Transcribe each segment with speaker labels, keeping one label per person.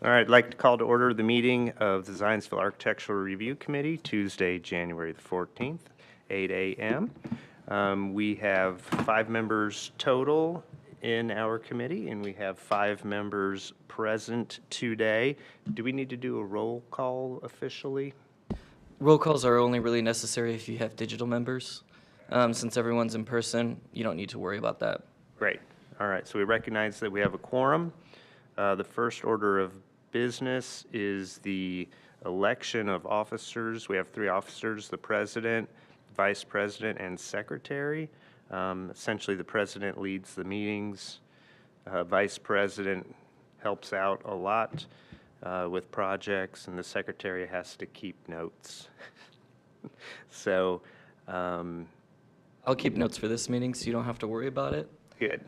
Speaker 1: All right, I'd like to call to order the meeting of the Zionsville Architectural Review Committee, Tuesday, January the 14th, 8 a.m. We have 5 members total in our committee, and we have 5 members present today. Do we need to do a roll call officially?
Speaker 2: Roll calls are only really necessary if you have digital members. Since everyone's in person, you don't need to worry about that.
Speaker 1: Great. All right, so we recognize that we have a quorum. The first order of business is the election of officers. We have 3 officers, the president, vice president, and secretary. Essentially, the president leads the meetings. Vice president helps out a lot with projects, and the secretary has to keep notes. So,
Speaker 2: I'll keep notes for this meeting so you don't have to worry about it.
Speaker 1: good.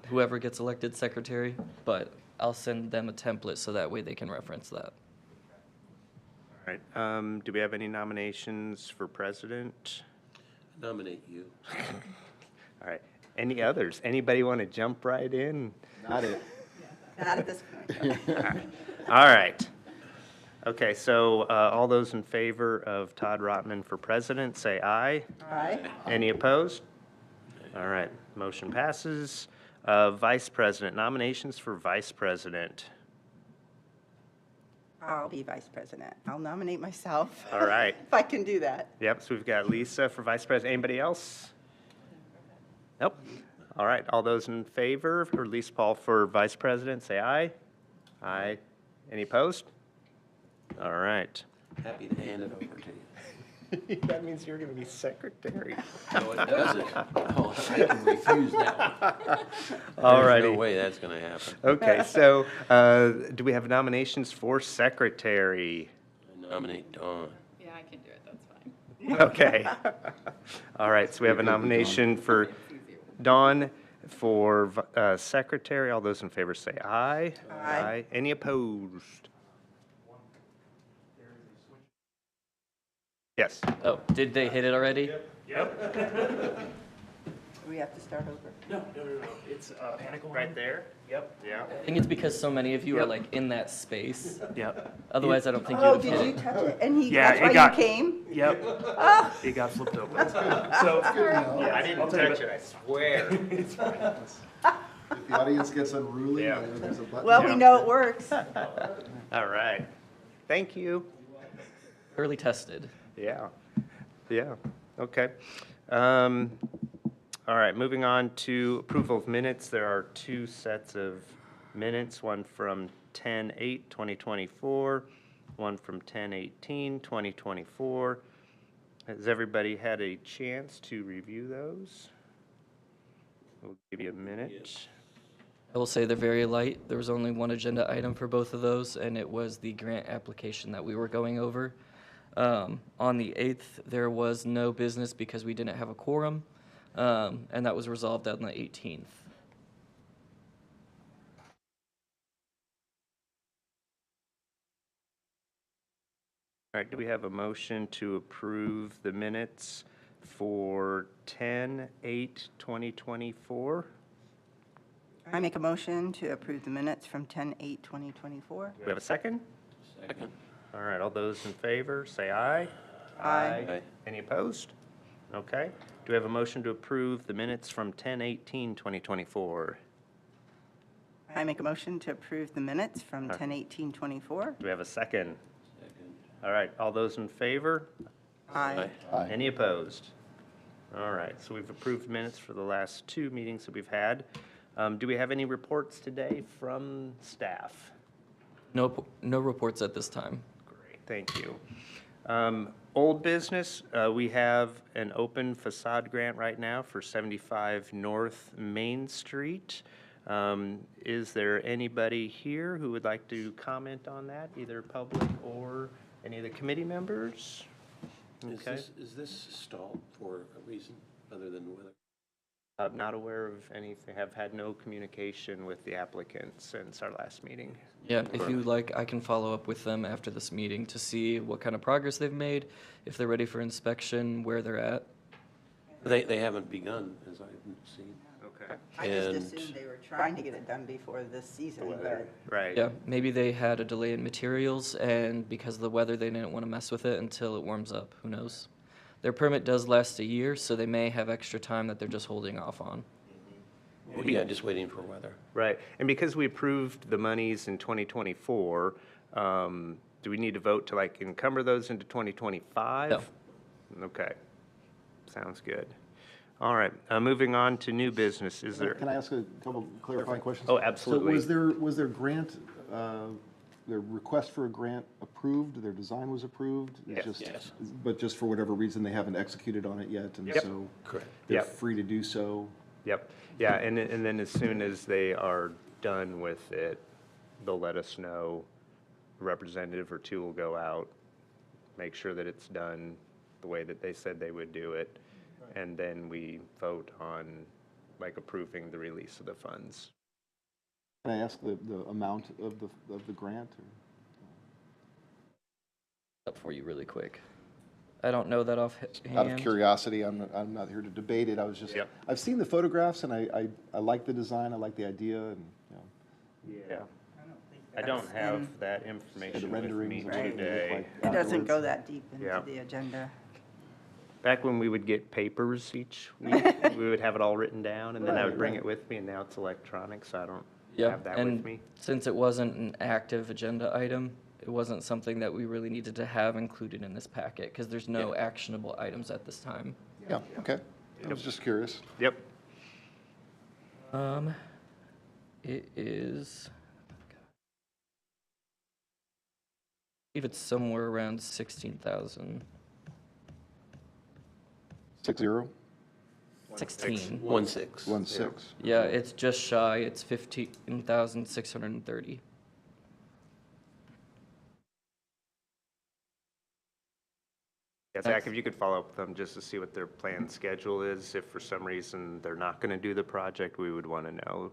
Speaker 2: Whoever gets elected secretary, but I'll send them a template so that way they can reference that.
Speaker 1: All right. Do we have any nominations for president?
Speaker 3: Nominate you.
Speaker 1: All right. Any others? Anybody want to jump right in?
Speaker 4: Not it.
Speaker 5: Not at this point.
Speaker 1: All right. Okay, so all those in favor of Todd Rotman for president, say aye.
Speaker 5: Aye.
Speaker 1: Any opposed? All right, motion passes. Vice president, nominations for vice president.
Speaker 5: I'll be vice president. I'll nominate myself.
Speaker 1: All right.
Speaker 5: If I can do that.
Speaker 1: Yep, so we've got Lisa for vice president. Anybody else? Nope. All right, all those in favor, or at least Paul for vice president, say aye. Aye. Any opposed? All right.
Speaker 3: Happy to hand it over to you.
Speaker 1: That means you're going to be secretary.
Speaker 3: No, it doesn't. Oh, I can refuse that one.
Speaker 1: All
Speaker 3: There's
Speaker 1: righty.
Speaker 3: no way that's going to happen.
Speaker 1: Okay, so do we have nominations for secretary?
Speaker 3: I nominate Dawn.
Speaker 6: Yeah, I can do it, that's fine.
Speaker 1: Okay. All right, so we have a nomination for Dawn for secretary. All those in favor say aye.
Speaker 5: Aye.
Speaker 1: Any opposed? Yes.
Speaker 2: Oh, did they hit it already?
Speaker 5: We have to start over.
Speaker 1: No. It's right there. Yep. Yeah.
Speaker 2: I think it's because so many of you are like in that space.
Speaker 7: Yep.
Speaker 2: Otherwise, I don't think
Speaker 5: Oh,
Speaker 2: you'd have
Speaker 5: did
Speaker 2: hit
Speaker 5: you
Speaker 2: it.
Speaker 5: touch it? And
Speaker 7: Yeah,
Speaker 5: that's why
Speaker 7: it got-
Speaker 5: you came?
Speaker 7: Yep.
Speaker 5: Oh,
Speaker 7: It got flipped open. So,
Speaker 1: I didn't touch it, I swear.
Speaker 4: If the audience gets unruly,
Speaker 1: Yeah.
Speaker 4: there's a button.
Speaker 5: well, we know it works.
Speaker 1: All right. Thank you.
Speaker 2: Early tested.
Speaker 1: Yeah, yeah, okay. All right, moving on to approval of minutes. There are 2 sets of minutes, one from 10/8/2024, one from 10/18/2024. Has everybody had a chance to review those? We'll give you a minute.
Speaker 2: I will say they're very light. There was only one agenda item for both of those, and it was the grant application that we were going over. On the 8th, there was no business because we didn't have a quorum, and that was resolved on the 18th.
Speaker 1: All right, do we have a motion to approve the minutes for 10/8/2024?
Speaker 5: I make a motion to approve the minutes from 10/8/2024.
Speaker 1: Do we have a second?
Speaker 3: Second.
Speaker 1: All right, all those in favor, say aye.
Speaker 5: Aye.
Speaker 3: Aye.
Speaker 1: Any opposed? Okay. Do we have a motion to approve the minutes from 10/18/2024?
Speaker 5: I make a motion to approve the minutes from 10/18/24.
Speaker 1: Do we have a second?
Speaker 3: Second.
Speaker 1: All right, all those in favor?
Speaker 5: Aye.
Speaker 4: Aye.
Speaker 1: Any opposed? All right, so we've approved minutes for the last 2 meetings that we've had. Do we have any reports today from staff?
Speaker 2: No reports at this time.
Speaker 1: Great, thank you. Old business, we have an open facade grant right now for 75 North Main Street. Is there anybody here who would like to comment on that, either public or any of the committee members? Okay,
Speaker 3: Is this stalled for a reason other than weather?
Speaker 1: not aware of anything, have had no communication with the applicant since our last meeting.
Speaker 2: Yeah, if you would like, I can follow up with them after this meeting to see what kind of progress they've made, if they're ready for inspection, where they're at.
Speaker 3: They haven't begun, as I've seen.
Speaker 1: Okay. Okay.
Speaker 5: I just
Speaker 3: And-
Speaker 5: assumed they were trying to get it done before this season, but
Speaker 1: Right.
Speaker 2: Yeah, maybe they had a delay in materials, and because of the weather, they didn't want to mess with it until it warms up. Who knows? Their permit does last a year, so they may have extra time that they're just holding off on.
Speaker 3: Yeah, just waiting for weather.
Speaker 1: Right. And because we approved the monies in 2024, do we need to vote to like encumber those into 2025?
Speaker 2: No.
Speaker 1: Okay. Sounds good. All right. Moving on to new business. Is there?
Speaker 4: Can I ask a couple clarifying questions?
Speaker 1: Oh, absolutely.
Speaker 4: So was their grant, their request for a grant approved, their design was approved? It's
Speaker 1: Yes.
Speaker 4: just-
Speaker 3: Yes.
Speaker 4: But just for whatever reason, they haven't executed on it yet, and
Speaker 1: Yep.
Speaker 4: so
Speaker 3: Correct.
Speaker 4: they're
Speaker 1: Yep.
Speaker 4: free to do so?
Speaker 1: Yep. Yeah. And then as soon as they are done with it, they'll let us know. A representative or two will go out, make sure that it's done the way that they said they would do it. And then we vote on like approving the release of the funds.
Speaker 4: Can I ask the amount of the grant? Or?
Speaker 2: Up for you really quick. I don't know that offhand.
Speaker 4: Out of curiosity, I'm not here to debate it, I was just,
Speaker 1: Yep.
Speaker 4: I've seen the photographs and I like the design, I like the idea, and, you know.
Speaker 1: Yeah.
Speaker 5: I don't think
Speaker 1: I don't
Speaker 5: that's
Speaker 1: have
Speaker 5: in-
Speaker 1: that
Speaker 4: The
Speaker 1: information with
Speaker 4: renderings
Speaker 1: me
Speaker 4: and what they look
Speaker 1: today.
Speaker 4: like
Speaker 5: It doesn't go
Speaker 4: afterwards.
Speaker 5: that deep
Speaker 1: Yeah.
Speaker 5: into the agenda.
Speaker 1: Back when we would get papers each week, we would have it all written down, and then I would bring it with me, and now it's electronic, so I don't
Speaker 2: Yeah,
Speaker 1: have that with
Speaker 2: and
Speaker 1: me.
Speaker 2: since it wasn't an active agenda item, it wasn't something that we really needed to have included in this packet, because there's no actionable items at this time.
Speaker 4: Yeah, okay, I was just curious.
Speaker 1: Yep.
Speaker 2: It is, I believe it's somewhere around 16,000.
Speaker 4: 6-0,
Speaker 2: 16.
Speaker 3: 1-6.
Speaker 4: 1-6.
Speaker 2: Yeah, it's just shy. It's 15,630.
Speaker 1: Yeah, Zach, if you could follow up with them just to see what their planned schedule is. If for some reason they're not going to do the project, we would want to know,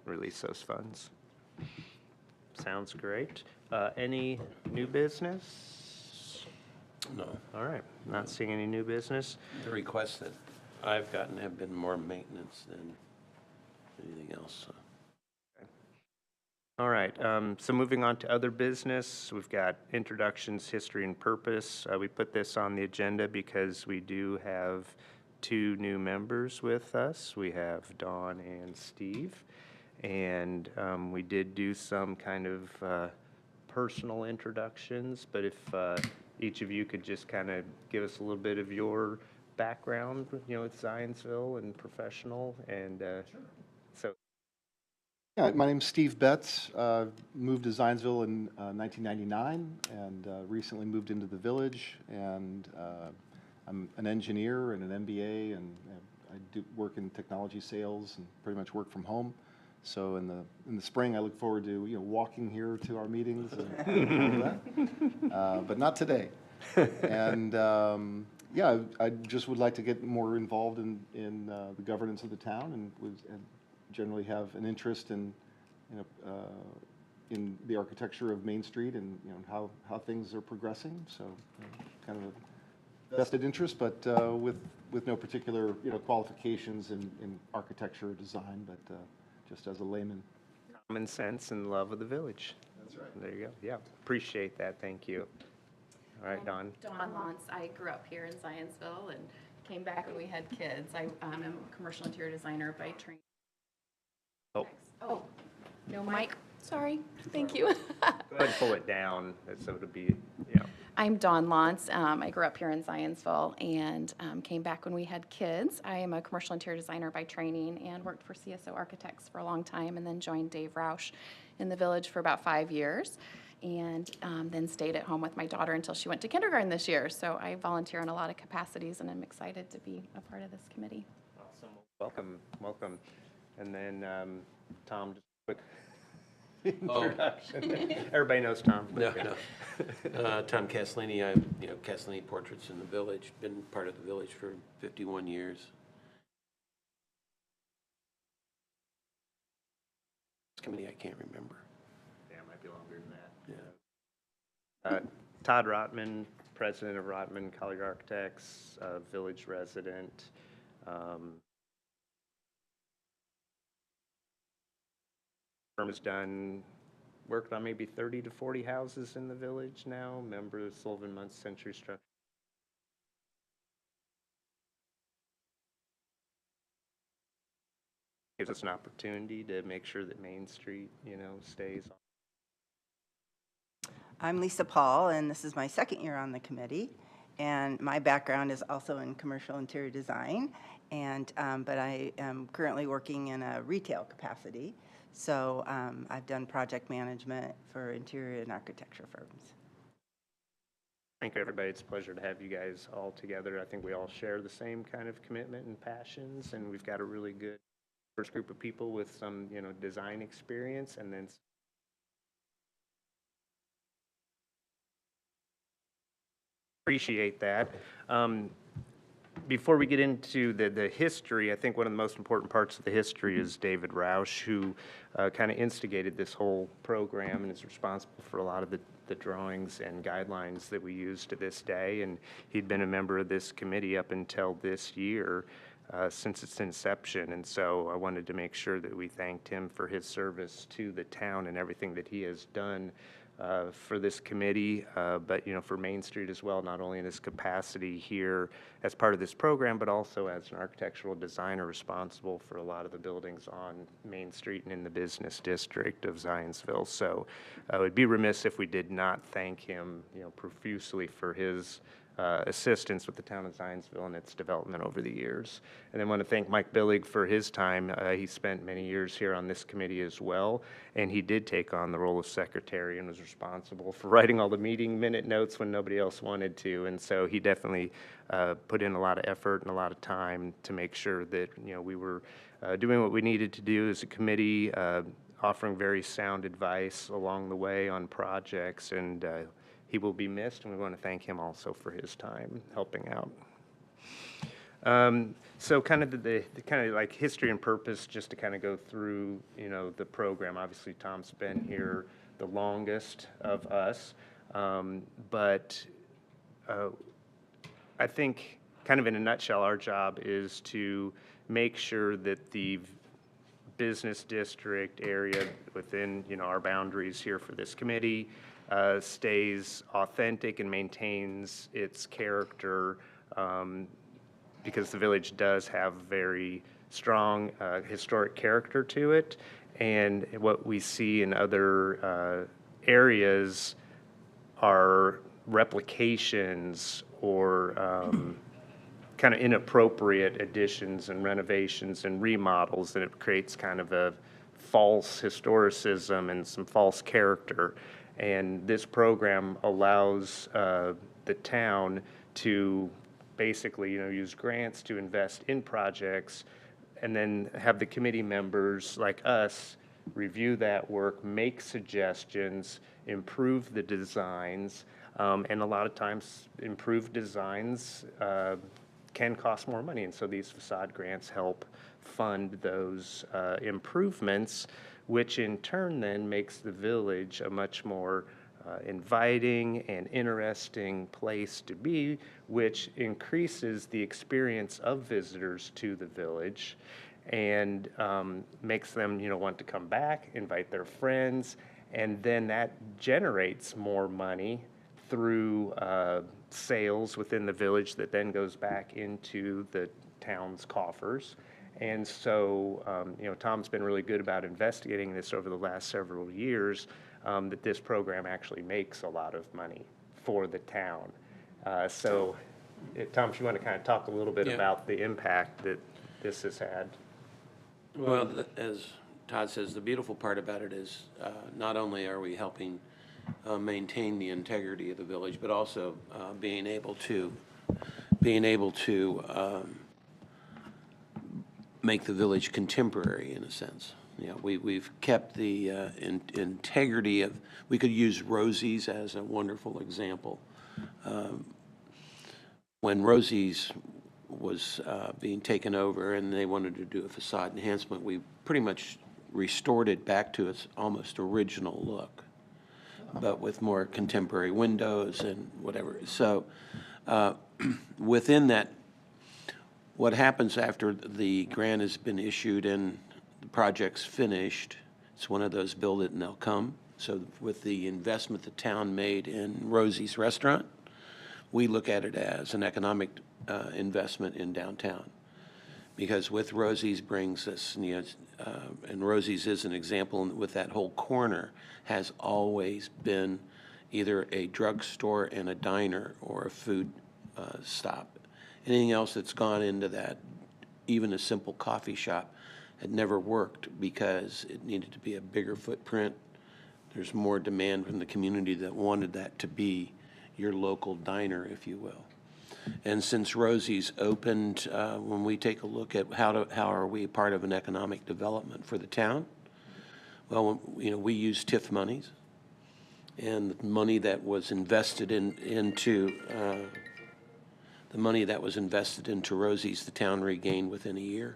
Speaker 1: release those funds. Sounds great. Any new business?
Speaker 3: No.
Speaker 1: All right, not seeing any new business.
Speaker 3: The requests that I've gotten have been more maintenance than anything else, so.
Speaker 1: All right, so moving on to other business, we've got introductions, history, and purpose. We put this on the agenda because we do have two new members with us. We have Dawn and Steve, and we did do some kind of personal introductions, but if each of you could just kind of give us a little bit of your background, you know, with Zionsville and professional, and so.
Speaker 4: Yeah, my name's Steve Betts, moved to Zionsville in 1999, and recently moved into the village, and I'm an engineer and an MBA, and I do work in technology sales and pretty much work from home. So in the spring, I look forward to, you know, walking here to our meetings and all that, but not today. And yeah, I just would like to get more involved in the governance of the town, and generally have an interest in, you know, in the architecture of Main Street, and, you know, how things are progressing. So kind of a vested interest, but with no particular, you know, qualifications in architecture or design, but just as a layman.
Speaker 1: Common sense and love of the village. That's right. There you go. Yeah, appreciate that. Thank you. All right, Dawn.
Speaker 6: Dawn Lantz. I grew up here in Zionsville and came back when we had kids. I am a commercial interior designer by training. Oh, no mic. Sorry. Thank you.
Speaker 1: Go ahead and pull it down so it'll be, yeah.
Speaker 6: I'm Dawn Lantz. I grew up here in Zionsville and came back when we had kids. I am a commercial interior designer by training and worked for CSO Architects for a long time, and then joined Dave Roush in the village for about 5 years, and then stayed at home with my daughter until she went to kindergarten this year. So I volunteer in a lot of capacities, and I'm excited to be a part of this committee.
Speaker 1: Awesome. Welcome, welcome. And then Tom, just quick
Speaker 3: Oh.
Speaker 1: introduction. Everybody knows Tom.
Speaker 3: No,
Speaker 1: Okay.
Speaker 3: no. Tom Castellini, Castellini Portraits in the Village, been part of the village for 51 years. This committee, I can't remember.
Speaker 1: Yeah, it might be longer than that.
Speaker 3: Yeah.
Speaker 1: Todd Rotman, president of Rotman Collier Architects, village resident. Firm has worked on maybe 30 to 40 houses in the village now, member of Sullivan Munce Century Structure. Gives us an opportunity to make sure that Main Street, stays.
Speaker 5: I'm Lisa Paul, and this is my second year on the committee. And my background is also in commercial interior design, but I am currently working in a retail capacity. So I've done project management for interior and architecture firms.
Speaker 1: Thank you, everybody. It's a pleasure to have you guys all together. I think we all share the same kind of commitment and passions, and we've got a really good first group of people with some, design experience, and then appreciate that. Before we get into the history, I think one of the most important parts of the history is David Roush, who kind of instigated this whole program and is responsible for a lot of the drawings and guidelines that we use to this day. And he'd been a member of this committee up until this year, since its inception. And so I wanted to make sure that we thanked him for his service to the town and everything that he has done for this committee, but for Main Street as well, not only in his capacity here as part of this program, but also as an architectural designer responsible for a lot of the buildings on Main Street and in the business district of Zionsville. So I would be remiss if we did not thank him, profusely for his assistance with the town of Zionsville and its development over the years. And I want to thank Mike Billig for his time. He spent many years here on this committee as well, and he did take on the role of secretary and was responsible for writing all the meeting minute notes when nobody else wanted to. And so he definitely put in a lot of effort and a lot of time to make sure that we were doing what we needed to do as a committee, offering very sound advice along the way on projects, and he will be missed, and we want to thank him also for his time helping out. So kind of the kind of like history and purpose, just to kind of go through, the program. Obviously, Tom's been here the longest of us, but I think kind of in a nutshell, our job is to make sure that the business district area within, our boundaries here for this committee stays authentic and maintains its character, because the village does have very strong historic character to it. And what we see in other areas are replications or kind of inappropriate additions and renovations and remodels, and it creates kind of a false historicism and some false character. And this program allows the town to basically, use grants to invest in projects, and then have the committee members like us review that work, make suggestions, improve the designs, and a lot of times improved designs can cost more money, and so these facade grants help fund those improvements, which in turn then makes the village a much more inviting and interesting place to be, which increases the experience of visitors to the village and makes them, want to come back, invite their friends, and then that generates more money through sales within the village that then goes back into the town's coffers. And so, Tom's been really good about investigating this over the last several years, that this program actually makes a lot of money for the town. Tom, if you want to kind of talk a little bit about the impact that this has had.
Speaker 3: Well, as Todd says, the beautiful part about it is not only are we helping maintain the integrity of the village, but also being able to make the village contemporary in a sense. We've kept the integrity of, we could use Rosie's as a wonderful example. When Rosie's was being taken over and they wanted to do a facade enhancement, we pretty much restored it back to its almost original look, but with more contemporary windows and whatever. So within that, what happens after the grant has been issued and the project's finished It's one of those build it and they'll come. So with the investment the town made in Rosie's Restaurant, we look at it as an economic investment in downtown. Because with Rosie's brings us, and Rosie's is an example with that whole corner, has always been either a drugstore and a diner or a food stop. Anything else that's gone into that, even a simple coffee shop, had never worked because it needed to be a bigger footprint. There's more demand from the community that wanted that to be your local diner, if you will. And since Rosie's opened, when we take a look at how are we part of an economic development for the town, well, we use TIF monies, and the money that was invested into Rosie's, the town regained within a year.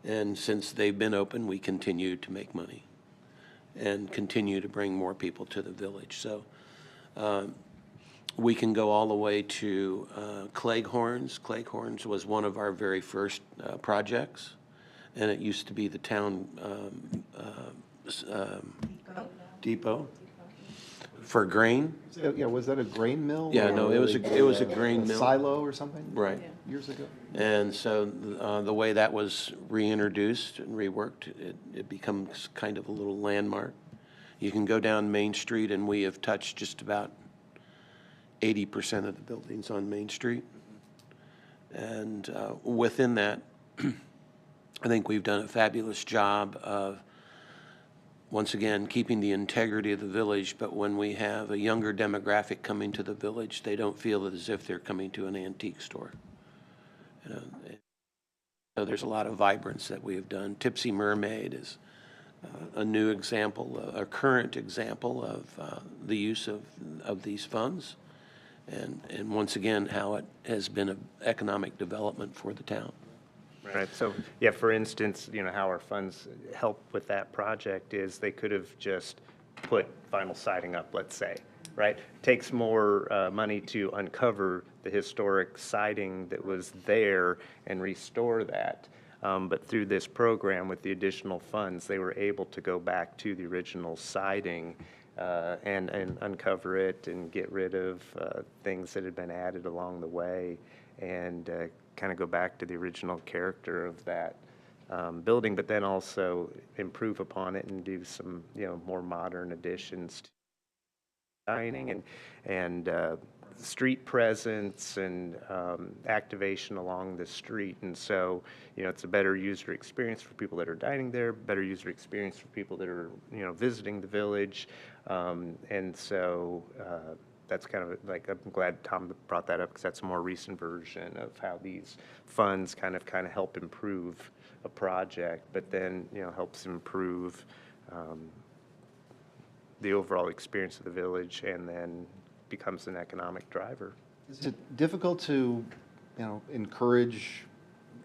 Speaker 3: And since they've been open, we continue to make money and continue to bring more people to the village. So we can go all the way to Cleghorns. Cleghorns was one of our very first projects, and it used to be the town depot for grain.
Speaker 4: Yeah, was that a grain mill?
Speaker 3: Yeah,
Speaker 4: or
Speaker 3: no, it was a grain mill.
Speaker 4: Silo or something?
Speaker 3: Right.
Speaker 4: Years ago?
Speaker 3: And so the way that was reintroduced and reworked, it becomes kind of a little landmark. You can go down Main Street, and we have touched just about 80% of the buildings on Main Street. And within that, I think we've done a fabulous job of, once again, keeping the integrity of the village, but when we have a younger demographic coming to the village, they don't feel as if they're coming to an antique store. So there's a lot of vibrance that we have done. Tipsy Mermaid is a new example, a current example of the use of these funds, and once again, how it has been an economic development for the town.
Speaker 1: Right, so, yeah, for instance, how our funds help with that project is they could have just put vinyl siding up, let's say, right? Takes more money to uncover the historic siding that was there and restore that. But through this program, with the additional funds, they were able to go back to the original siding and uncover it and get rid of things that had been added along the way, and kind of go back to the original character of that building, but then also improve upon it and do some, more modern additions to dining and street presence and activation along the street. And so, it's a better user experience for people that are dining there, better user experience for people that are, visiting the village. And so that's kind of like, I'm glad Tom brought that up, because that's a more recent version of how these funds kind of help improve a project, but then, helps improve the overall experience of the village, and then becomes an economic driver.
Speaker 4: Is it difficult to, encourage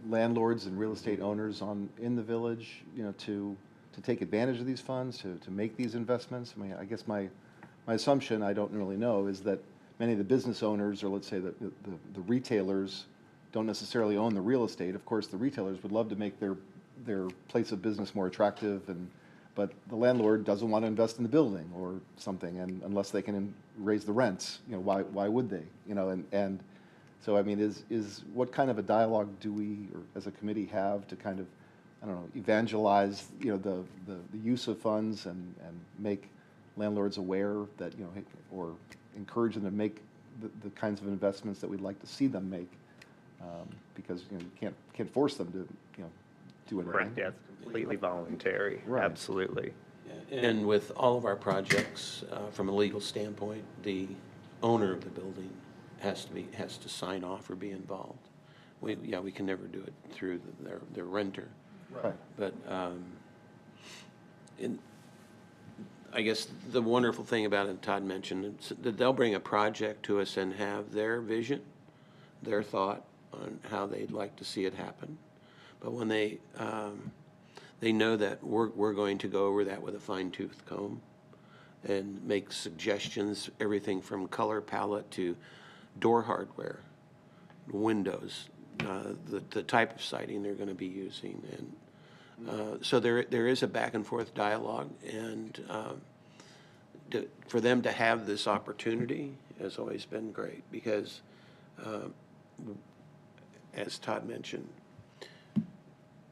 Speaker 4: landlords and real estate owners in the village, to take advantage of these funds, to make these investments? I mean, I guess my assumption, I don't really know, is that many of the business owners, or let's say the retailers, don't necessarily own the real estate. Of course, the retailers would love to make their place of business more attractive, but the landlord doesn't want to invest in the building or something, and unless they can raise the rents, why would they? And so, I mean, is what kind of a dialogue do we, or as a committee, have to kind of, I don't know, evangelize, the use of funds and make landlords aware that, or encourage them to make the kinds of investments that we'd like to see them make, because you can't force them to do anything.
Speaker 1: Correct, yeah, it's completely voluntary,
Speaker 4: Right.
Speaker 1: Absolutely.
Speaker 3: And with all of our projects, from a legal standpoint, the owner of the building has to sign off or be involved. We can never do it through their renter.
Speaker 4: Right.
Speaker 3: But I guess the wonderful thing about it, Todd mentioned, is that they'll bring a project to us and have their vision, their thought on how they'd like to see it happen. But when they know that we're going to go over that with a fine-tooth comb and make suggestions, everything from color palette to door hardware, windows, the type of siding they're going to be using, and So there is a back and forth dialogue, and for them to have this opportunity has always been great because, as Todd mentioned,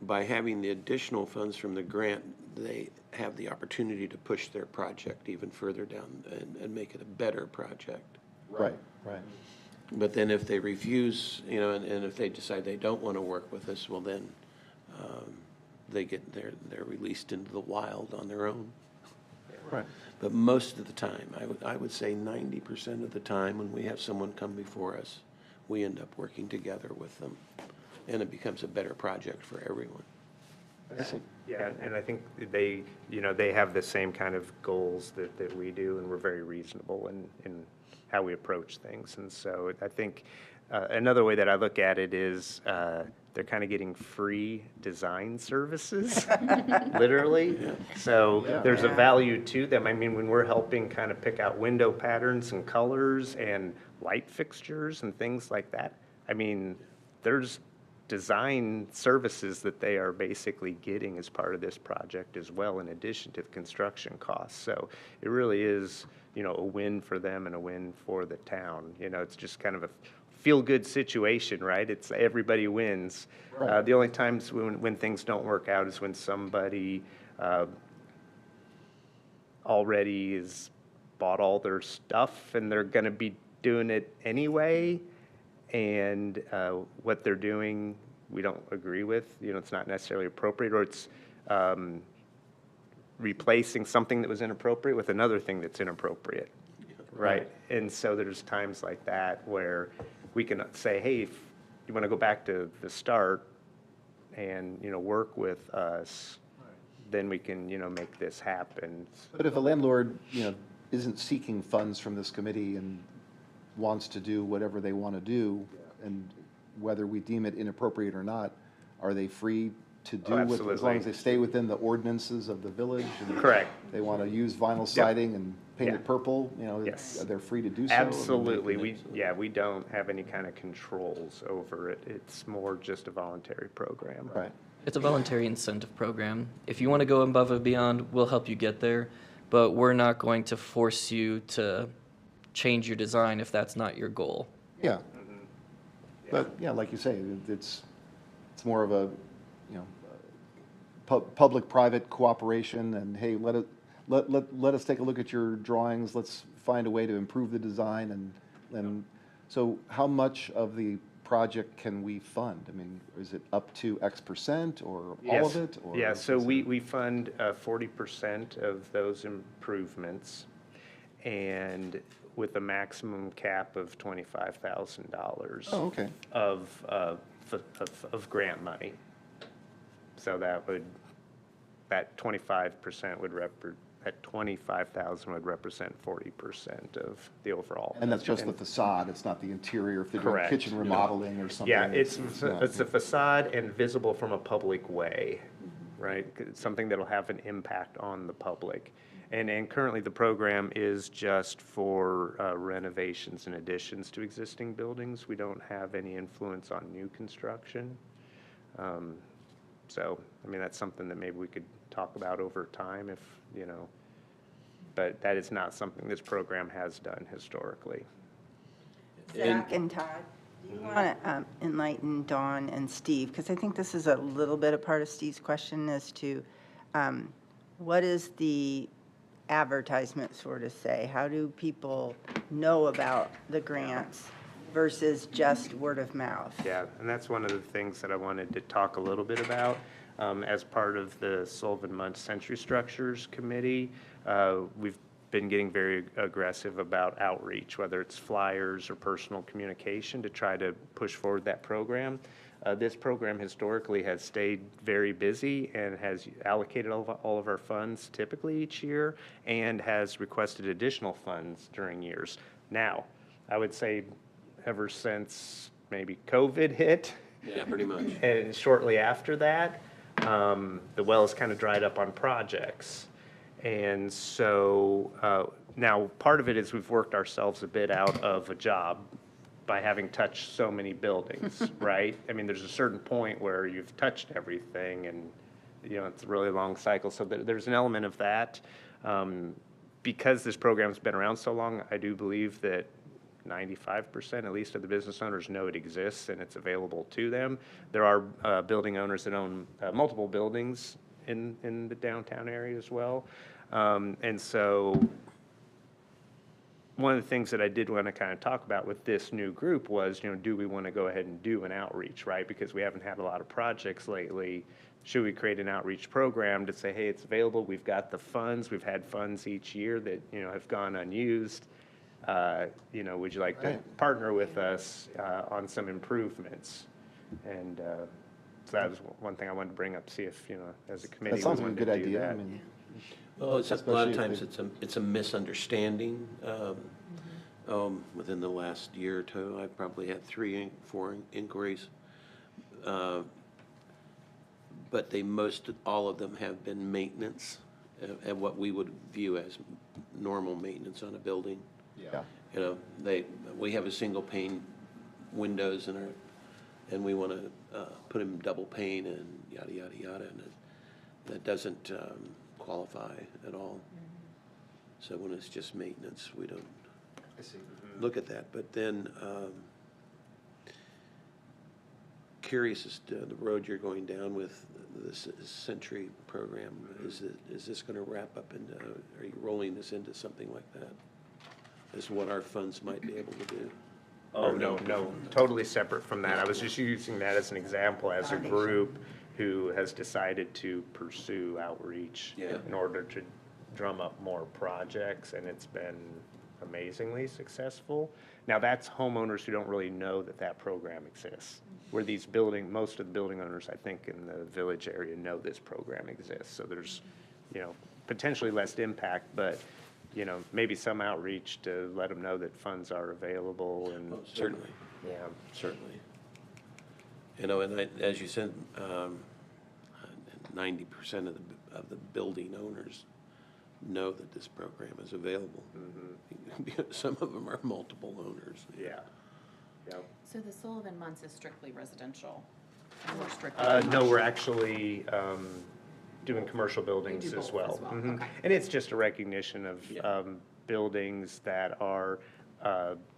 Speaker 3: by having the additional funds from the grant, they have the opportunity to push their project even further down and make it a better project.
Speaker 4: Right, right.
Speaker 3: But then if they refuse, you know, and if they decide they don't want to work with us, well then, they're released into the wild on their own.
Speaker 4: Right.
Speaker 3: But most of the time, I would say 90% of the time when we have someone come before us, we end up working together with them, and it becomes a better project for everyone.
Speaker 1: Yeah, and I think they, you know, they have the same kind of goals that we do, and we're very reasonable in how we approach things. And so I think another way that I look at it is they're kind of getting free design services, literally.
Speaker 3: Yeah.
Speaker 1: So there's a value to them. I mean, when we're helping kind of pick out window patterns and colors and light fixtures and things like that, I mean, there's design services that they are basically getting as part of this project as well, in addition to the construction costs. So it really is, you know, a win for them and a win for the town. You know, it's just kind of a feel-good situation, right? It's everybody wins.
Speaker 4: Right.
Speaker 1: The only times when things don't work out is when somebody already has bought all their stuff and they're going to be doing it anyway, and what they're doing we don't agree with. You know, it's not necessarily appropriate, or it's replacing something that was inappropriate with another thing that's inappropriate, right? And so there's times like that where we can say, hey, if you want to go back to the start and, you know, work with us, then we can, you know, make this happen.
Speaker 4: But if a landlord, you know, isn't seeking funds from this committee and wants to do whatever they want to do, and whether we deem it inappropriate or not, are they free to do with, as long as they stay within the ordinances of the village? And
Speaker 1: Correct.
Speaker 4: they want to use vinyl siding and paint
Speaker 1: Yeah.
Speaker 4: it purple, you know,
Speaker 1: Yes.
Speaker 4: they're free to do so?
Speaker 1: Absolutely. We don't have any kind of controls over it. It's more just a voluntary program.
Speaker 4: Right.
Speaker 2: It's a voluntary incentive program. If you want to go above and beyond, we'll help you get there, but we're not going to force you to change your design if that's not your goal.
Speaker 4: Yeah. But, yeah, like you say, it's more of a, you know, public-private cooperation, and, hey, let us take a look at your drawings, let's find a way to improve the design, and so how much of the project can we fund? I mean, is it up to X% or all of it? Or
Speaker 1: Yeah, so
Speaker 4: is it-
Speaker 1: we fund 40% of those improvements, and with a maximum cap of $25,000
Speaker 4: Oh, okay.
Speaker 1: of grant money. So that 25% would that 25,000 would represent 40% of the overall.
Speaker 4: And that's just the facade, it's not the interior, if they're doing
Speaker 1: Correct.
Speaker 4: kitchen remodeling or something?
Speaker 1: Yeah, it's
Speaker 4: not-
Speaker 1: a facade and visible from a public way, right? It's something that'll have an impact on the public. And currently, the program is just for renovations and additions to existing buildings. We don't have any influence on new construction. So, I mean, that's something that maybe we could talk about over time if, you know, but that is not something this program has done historically.
Speaker 5: Zach and Todd, do you want to enlighten Dawn and Steve? Because I think this is a little bit a part of Steve's question as to what is the advertisement sort of say? How do people know about the grants versus just word of mouth?
Speaker 1: Yeah, and that's one of the things that I wanted to talk a little bit about. As part of the Sullivan-Mudd Century Structures Committee, we've been getting very aggressive about outreach, whether it's flyers or personal communication, to try to push forward that program. This program historically has stayed very busy and has allocated all of our funds typically each year, and has requested additional funds during years. Now, I would say ever since maybe COVID hit,
Speaker 3: Yeah, pretty much.
Speaker 1: and shortly after that, the well has kind of dried up on projects. And so now part of it is we've worked ourselves a bit out of a job by having touched so many buildings, right? I mean, there's a certain point where you've touched everything and it's a really long cycle. So there's an element of that. Because this program's been around so long, I do believe that 95% at least of the business owners know it exists and it's available to them. There are building owners that own multiple buildings in the downtown area as well. And so one of the things that I did want to kind of talk about with this new group was, do we want to go ahead and do an outreach, right? Because we haven't had a lot of projects lately. Should we create an outreach program to say, hey, it's available, we've got the funds, we've had funds each year that, have gone unused. Would you like to partner with us on some improvements? And so that was one thing I wanted to bring up, see if, as a committee,
Speaker 4: That sounds
Speaker 1: we
Speaker 4: like a
Speaker 1: wanted
Speaker 4: good
Speaker 1: to do
Speaker 4: idea.
Speaker 1: that.
Speaker 4: I mean,
Speaker 3: Well, it's a lot
Speaker 4: Especially
Speaker 3: of
Speaker 4: if
Speaker 3: times
Speaker 4: they-
Speaker 3: it's a misunderstanding. Within the last year or two, I've probably had 4 inquiries. But all of them have been maintenance, and what we would view as normal maintenance on a building.
Speaker 4: yeah.
Speaker 3: We have a single pane windows and we want to put them double pane and yada, yada, yada, and that doesn't qualify at all. So when it's just maintenance, we don't look at that. But then, curious as to the road you're going down with this Century program. Is this going to wrap up into, are you rolling this into something like that? Is what our funds might be able to do?
Speaker 1: Oh, no, totally separate from that. I was just using that as an example, as a group who has decided to pursue outreach
Speaker 3: Yeah.
Speaker 1: in order to drum up more projects, and it's been amazingly successful. Now, that's homeowners who don't really know that that program exists. Where most of the building owners, I think, in the village area know this program exists. So there's, potentially less impact, but, maybe some outreach to let them know that funds are available and.
Speaker 3: Oh, certainly,
Speaker 1: Yeah.
Speaker 3: certainly. And as you said, 90% of the building owners know that this program is available. Some of them are multiple owners.
Speaker 1: Yeah. Yeah.
Speaker 8: So the Sullivan Months is strictly residential? And we're strictly
Speaker 1: No,
Speaker 8: commercial?
Speaker 1: we're actually doing commercial buildings
Speaker 8: do
Speaker 1: as
Speaker 8: both
Speaker 1: well.
Speaker 8: as well,
Speaker 1: Mhm.
Speaker 8: okay.
Speaker 1: And it's just a recognition of
Speaker 3: Yeah.
Speaker 1: buildings that are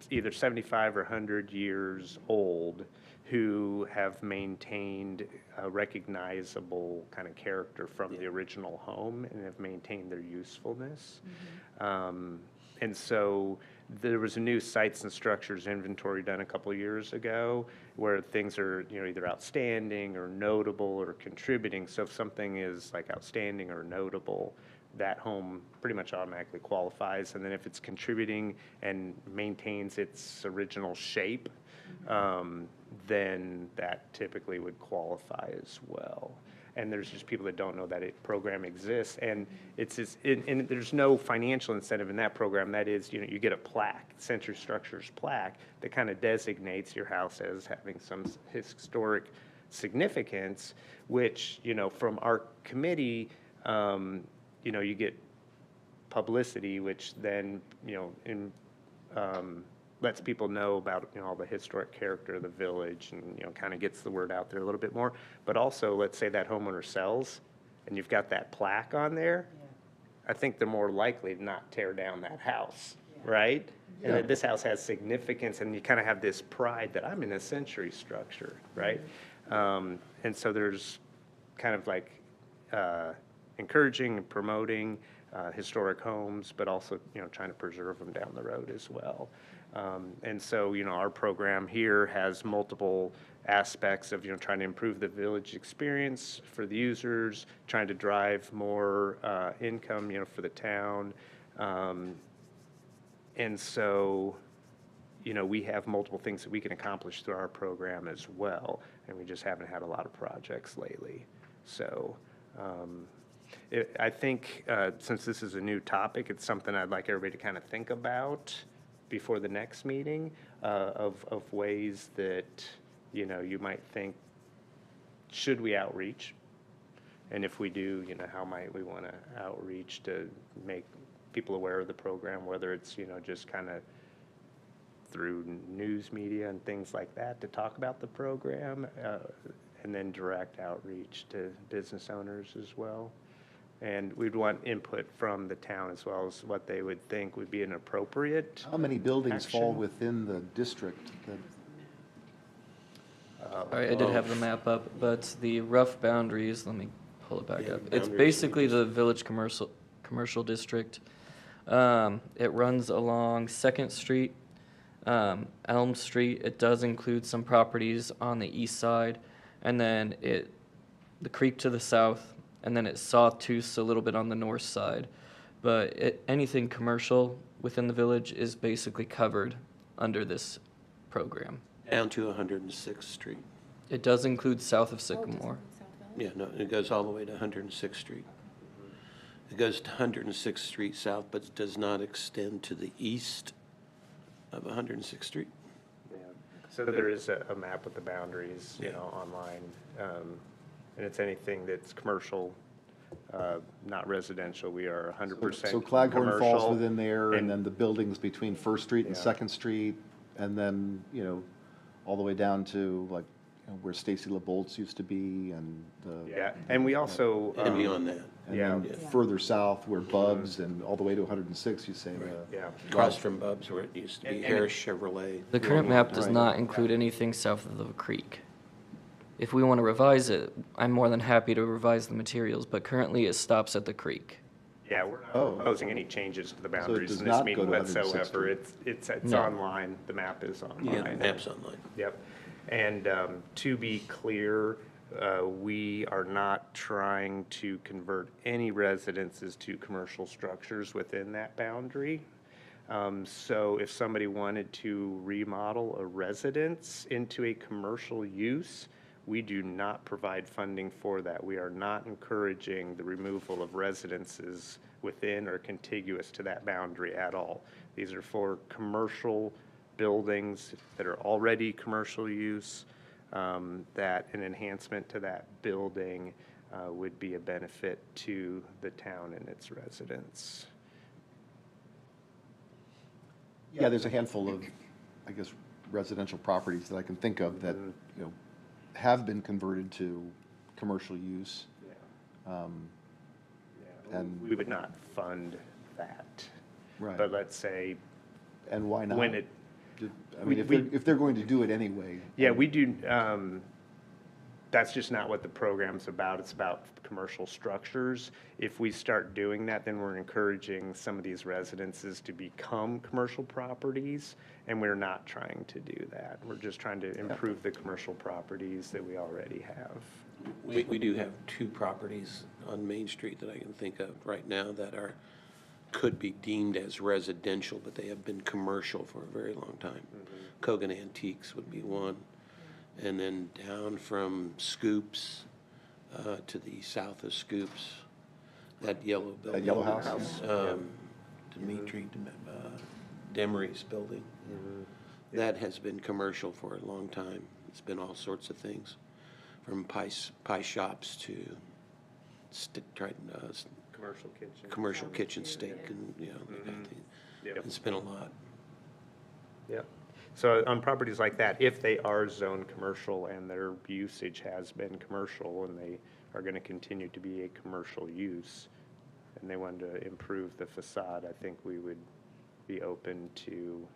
Speaker 1: either 75 or 100 years old who have maintained a recognizable kind of character from the original home and have maintained their usefulness. And so there was a new sites and structures inventory done a couple of years ago where things are, either outstanding or notable or contributing. So if something is like outstanding or notable, that home pretty much automatically qualifies. And then if it's contributing and maintains its original shape, then that typically would qualify as well. And there's just people that don't know that program exists, and and there's no financial incentive in that program. That is, you get a plaque, Century Structures plaque, that kind of designates your house as having some historic significance, which, from our committee, you get publicity, which then, lets people know about, all the historic character of the village and, kind of gets the word out there a little bit more. But also, let's say that homeowner sells and you've got that plaque on there, I think they're more likely to not tear down that house, right? And that this house has significance, and you kind of have this pride that I'm in a Century structure, right? And so there's kind of like encouraging and promoting historic homes, but also, trying to preserve them down the road as well. And so, our program here has multiple aspects of, trying to improve the village experience for the users, trying to drive more income, for the town. And so, we have multiple things that we can accomplish through our program as well, and we just haven't had a lot of projects lately. So, I think since this is a new topic, it's something I'd like everybody to kind of think about before the next meeting, of ways that, you might think, should we outreach? And if we do, how might we want to outreach to make people aware of the program, whether it's, just kind of through news media and things like that to talk about the program, and then direct outreach to business owners as well. And we'd want input from the town as well as what they would think would be an appropriate.
Speaker 4: How many buildings fall
Speaker 1: Action.
Speaker 4: within the district?
Speaker 2: Sorry, I did have the map up, but the rough boundaries, let me pull it back
Speaker 3: Yeah,
Speaker 2: up. It's
Speaker 3: boundaries,
Speaker 2: basically the village commercial district. It runs along Second Street, Elm Street. It does include some properties on the east side, and then the creek to the south, and then it sawtooths a little bit on the north side. But anything commercial within the village is basically covered under this program.
Speaker 3: Down to 106th Street.
Speaker 2: It does include south of Sycamore.
Speaker 3: Yeah, no, it goes all the way to 106th Street. It goes to 106th Street south, but it does not extend to the east of 106th Street.
Speaker 1: Yeah. So there is a map with the boundaries, online. And it's anything that's commercial, not residential. We are 100%
Speaker 4: So Claghorn falls
Speaker 1: commercial.
Speaker 4: within there, and
Speaker 1: and-
Speaker 4: then the buildings between First Street and
Speaker 1: Yeah.
Speaker 4: Second Street, and then, all the way down to like, where Stacy LeBoltz used to be, and the.
Speaker 1: Yeah, and we also.
Speaker 3: And beyond that,
Speaker 4: And
Speaker 1: Yeah.
Speaker 4: then further south where Bubs, and all the way to 106, you say,
Speaker 1: Yeah.
Speaker 3: across from Bub's where it used to be
Speaker 1: And-
Speaker 3: Harris Chevrolet.
Speaker 2: The current map does
Speaker 4: Right.
Speaker 2: not include anything south of the creek. If we want to revise it, I'm more than happy to revise the materials, but currently it stops at the creek.
Speaker 1: Yeah, we're not
Speaker 4: Oh.
Speaker 1: proposing any changes to the boundaries
Speaker 4: does
Speaker 1: in this
Speaker 4: not
Speaker 1: meeting
Speaker 4: go to 106th
Speaker 1: whatsoever.
Speaker 4: Street.
Speaker 1: It's
Speaker 2: No.
Speaker 1: online. The map is online.
Speaker 3: Yeah, the map's online.
Speaker 1: Yep. And to be clear, we are not trying to convert any residences to commercial structures within that boundary. So if somebody wanted to remodel a residence into a commercial use, we do not provide funding for that. We are not encouraging the removal of residences within or contiguous to that boundary at all. These are for commercial buildings that are already commercial use, that an enhancement to that building would be a benefit to the town and its residents.
Speaker 4: Yeah, there's a handful of, I guess, residential properties that I can think of that, have been converted to commercial use. And-
Speaker 1: We would not fund that.
Speaker 4: Right.
Speaker 1: But let's say,
Speaker 4: And why not?
Speaker 1: when it,
Speaker 4: I mean, if they're going to do it anyway.
Speaker 1: yeah, we do, that's just not what the program's about. It's about commercial structures. If we start doing that, then we're encouraging some of these residences to become commercial properties, and we're not trying to do that. We're just trying to improve the commercial properties that we already have.
Speaker 3: We do have two properties on Main Street that I can think of right now that could be deemed as residential, but they have been commercial for a very long time. Kogan Antiques would be one. And then down from Scoops to the south of Scoops, that yellow building.
Speaker 4: That yellow house?
Speaker 3: Dimitri Demery's building. That has been commercial for a long time. It's been all sorts of things, from pie shops to
Speaker 1: Commercial kitchen.
Speaker 3: commercial kitchen steak and, that kind of thing.
Speaker 1: Yep.
Speaker 3: It's been a lot.
Speaker 1: Yep. So on properties like that, if they are zoned commercial and their usage has been commercial and they are going to continue to be a commercial use, and they wanted to improve the facade, I think we would be open to,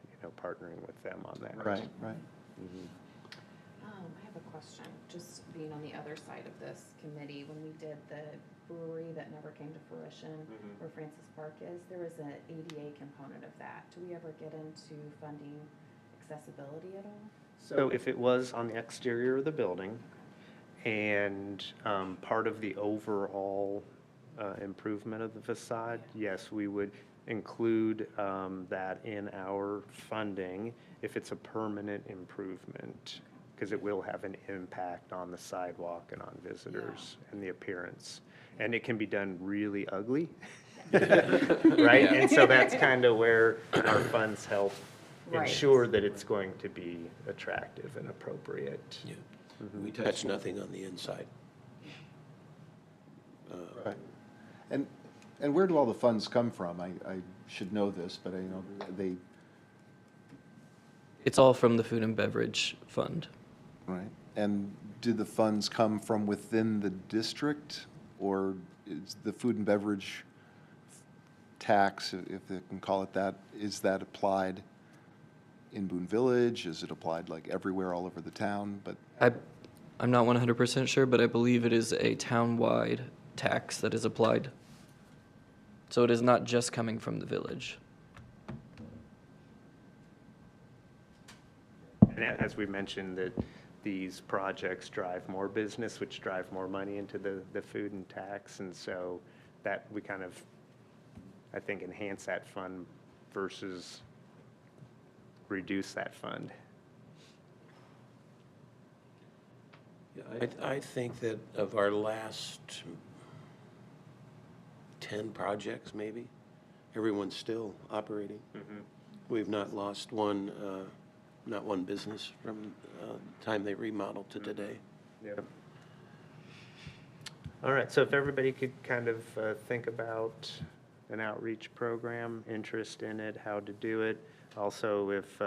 Speaker 1: partnering with them on that.
Speaker 4: Right, right.
Speaker 8: I have a question, just being on the other side of this committee, when we did the brewery that never came to fruition, where Francis Park is, there was an ADA component of that. Do we ever get into funding accessibility at all?
Speaker 1: So if it was on the exterior of the building and part of the overall improvement of the facade, yes, we would include that in our funding if it's a permanent improvement, because it will have an impact on the sidewalk and on visitors and the appearance. And it can be done really ugly, right? And so that's kind of where our funds help
Speaker 8: Right.
Speaker 1: ensure that it's going to be attractive and appropriate.
Speaker 3: Yeah. We touch nothing on the inside.
Speaker 4: Right. And where do all the funds come from? I should know this, but they,
Speaker 2: It's all from the Food and Beverage Fund.
Speaker 4: right? And do the funds come from within the district, or is the food and beverage tax, if they can call it that, is that applied in Boone Village? Is it applied like everywhere all over the town? But
Speaker 2: I'm not 100% sure, but I believe it is a town-wide tax that is applied. So it is not just coming from the village.
Speaker 1: And as we mentioned, that these projects drive more business, which drive more money into the food and tax. And so that we kind of, I think, enhance that fund versus reduce that fund.
Speaker 3: Yeah, I think that of our last 10 projects, maybe, everyone's still operating. We've not lost one, not one business from the time they remodeled to today.
Speaker 1: Yep. All right, so if everybody could kind of think about an outreach program, interest in it, how to do it. Also, if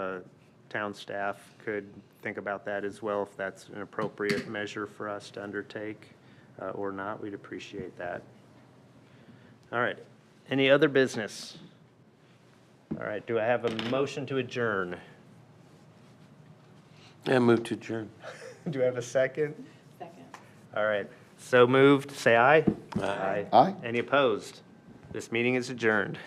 Speaker 1: town staff could think about that as well, if that's an appropriate measure for us to undertake or not, we'd appreciate that. All right, any other business? All right, do I have a motion to adjourn?
Speaker 3: Yeah, move to adjourn.
Speaker 1: Do I have a second?
Speaker 8: Second.
Speaker 1: All right, so moved, say aye.
Speaker 3: Aye.
Speaker 4: Aye.
Speaker 1: Any opposed? This meeting is adjourned.